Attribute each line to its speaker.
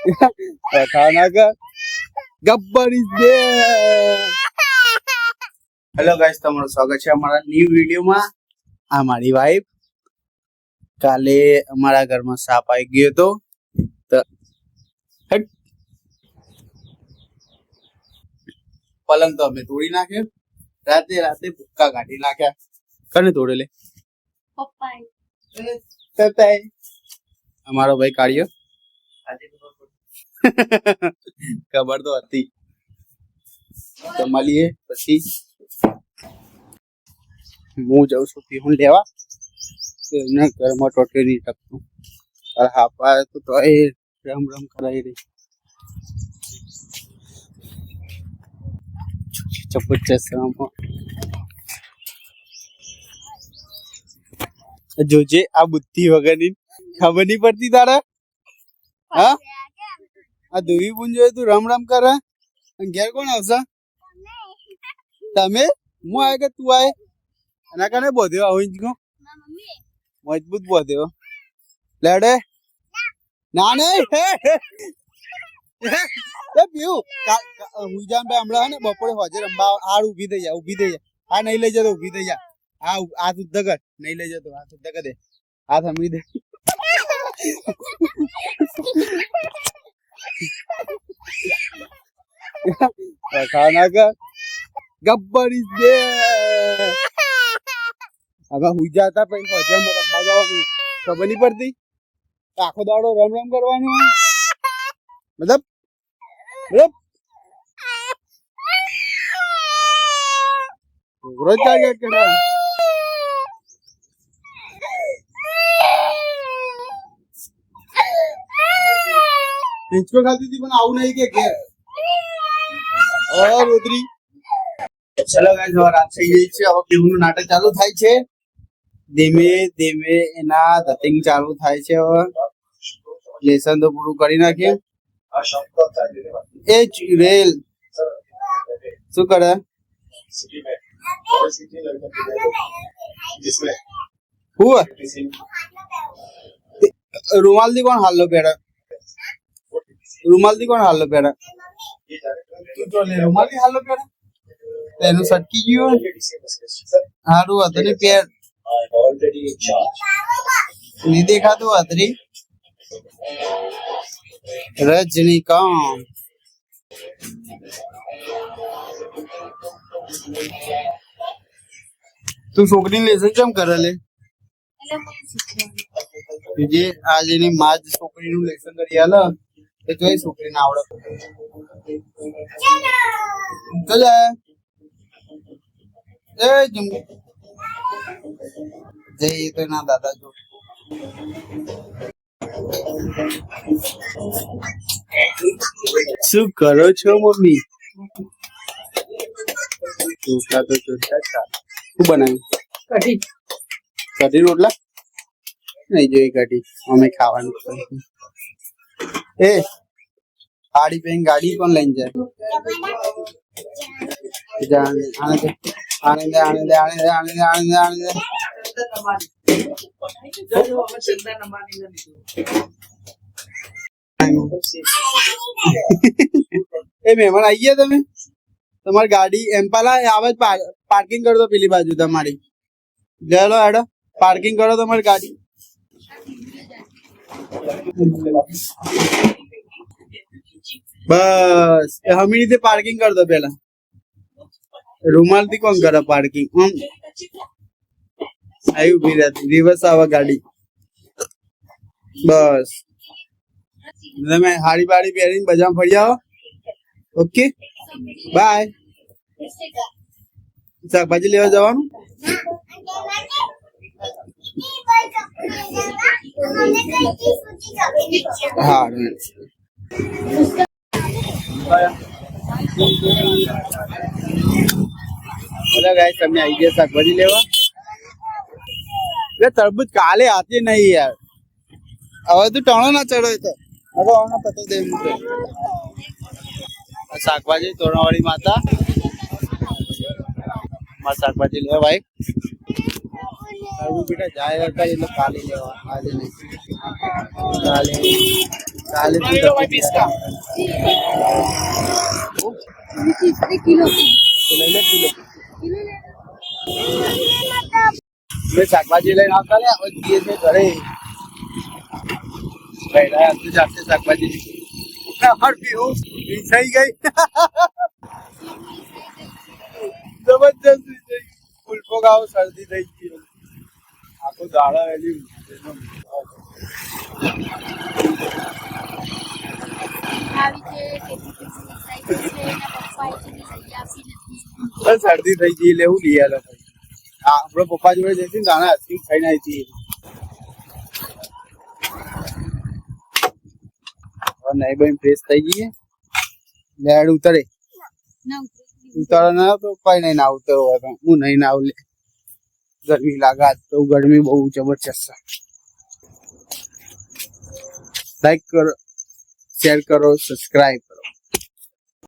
Speaker 1: खाना का Gabbar is there. Hello guys, તમારું સ્વાગત છે અમારા ન્યુ વિડિયોમાં। આ મારી વાઈફ કાલે અમારા ઘરમાં સાપ આવી ગયો તો પલંગ તો અમે તોડી નાખ્યો। રાતે રાતે ભૂક્કા કાઢી નાખ્યા। કને તોડે લે? પપ્પાએ। અમારો ભાઈ કાઢ્યો। ખબર તો હતી તો મળીએ પછી। હું જાઉં છું પીહું લેવા, એમના ઘરમાં ટોટલી નહીં ટકતું। હા પાય તો એ રમ રમ કરાવી રહી। જબરજસ્ત જોજે આ બુદ્ધિ વગરની ખબર નહીં પડતી તારા। હા આ ધોવી બુન જોયે તું રમ રમ કરે ઘેર કોણ આવશે? તમે? હું આય કે તું આય? એના કારણે બોધ્યો આવું જ મજબૂત બોધ્યો લેડે ના નહીં પીવું હુજાન ભાઈ હમણાં ને બપોરે હોજે રંબા આ ઊભી થઈ જા ઊભી થઈ જા। આ નહીં લઈ જતો ઊભી થઈ જા। આ હાથ ઉદ્ધર કર, નહીં લઈ જતો હાથ ઉદ્ધર કર દે, હાથ હમી દે। ખાના का गब्बर इज देयर। હવે હુજા હતા પછી હોજામાં રંબા જવાનું ખબર નહીં પડતી। આખો દાડો રમ રમ કરવાનું હોય મતલબ રોજ કાઢે કડા હિંચકો ખાતી હતી પણ આવું નહીં કે ઘેર રોદરી। ચલો ગાઈસ, હવે રાત થઈ ગઈ છે। હવે પીહુનું નાટક ચાલુ થાય છે। ધીમે ધીમે એના ધતિંગ ચાલુ થાય છે। હવે લેસન તો પૂરું કરી નાખીએ। એ રેલ શું કરે? રૂમાલ થી કોણ હાલો પેડા? રૂમાલ થી કોણ હાલો પેડા? રૂમાલ થી હાલો પેડા એનું સટકી ગયું સારું હતું ને પેર નહીં દેખાતું અત્રી રજનીકાંત। તું છોકરી લેસન કેમ કરે લે? જે આજ એની માં જ છોકરીનું લેસન કરી આલે એ તો એ છોકરીને આવડે તો જાય એ જમ જઈએ તો ના દાદા જો શું કરો છો મમ્મી? ચોખા તો ચોખા શું બનાવ્યું? કઢી કઢી રોટલા નહીં જોઈ કઢી અમે ખાવાનું એ સાડી પહેરી ગાડી પણ લઈને જાય। આને દે આને દે આને દે આને દે આને દે આને દે એ મહેમાન આવી ગયા તમે? તમારી ગાડી એમ્પાલા આવે પાર્કિંગ કરો તો પેલી બાજુ તમારી લો હેડો પાર્કિંગ કરો તમારી ગાડી। બસ હમી રીતે પાર્કિંગ કર દો પેલા। રૂમાલ થી કોણ કરે પાર્કિંગ? આવી ઉભી રહેતી રિવર્સ આવે ગાડી। બસ તમે હાડી બાડી પહેરીને બજાર ફરી આવો। Okay bye. શાકભાજી લેવા જવાનું? હા ગાઈસ તમે આવી ગયા શાકભાજી લેવા? તરબૂચ કાલે આતી નહીં યાર। હવે તું ટણો ના ચડો તો પતા દે શાકભાજી તોરણવાળી માતા મારા શાકભાજી લેવા ભાઈ। બેટા જાય હતા એટલે કાલે લેવા આજે નહીં। ચાલે ચાલે
Speaker 2: किलो
Speaker 1: લઈ લે કિલો મેં શાકભાજી લઈને આવતા ને હવે જઈએ છે ઘરે પહેલા તું જાતે શાકભાજી થઈ ગઈ જબરજસ્ત ફૂલફો ગાવ શરદી થઈ ગઈ આખો દાડા એની શરદી થઈ ગઈ લેવું લઈ આલો આપડે પપ્પા જોડે જઈશું ને ગાના આઈસ્ક્રીમ ખાઈને આવી નહીં ભાઈ ફ્રેશ થઈ ગઈ લેડ ઉતરે ઉતારો ના તો કઈ નહીં ના ઉતરો હોય પણ હું નહીં ના લે ગરમી લાગે તો ગરમી બહુ જબરજસ્ત છે લાઈક કરો શેર કરો સબસ્ક્રાઈબ કરો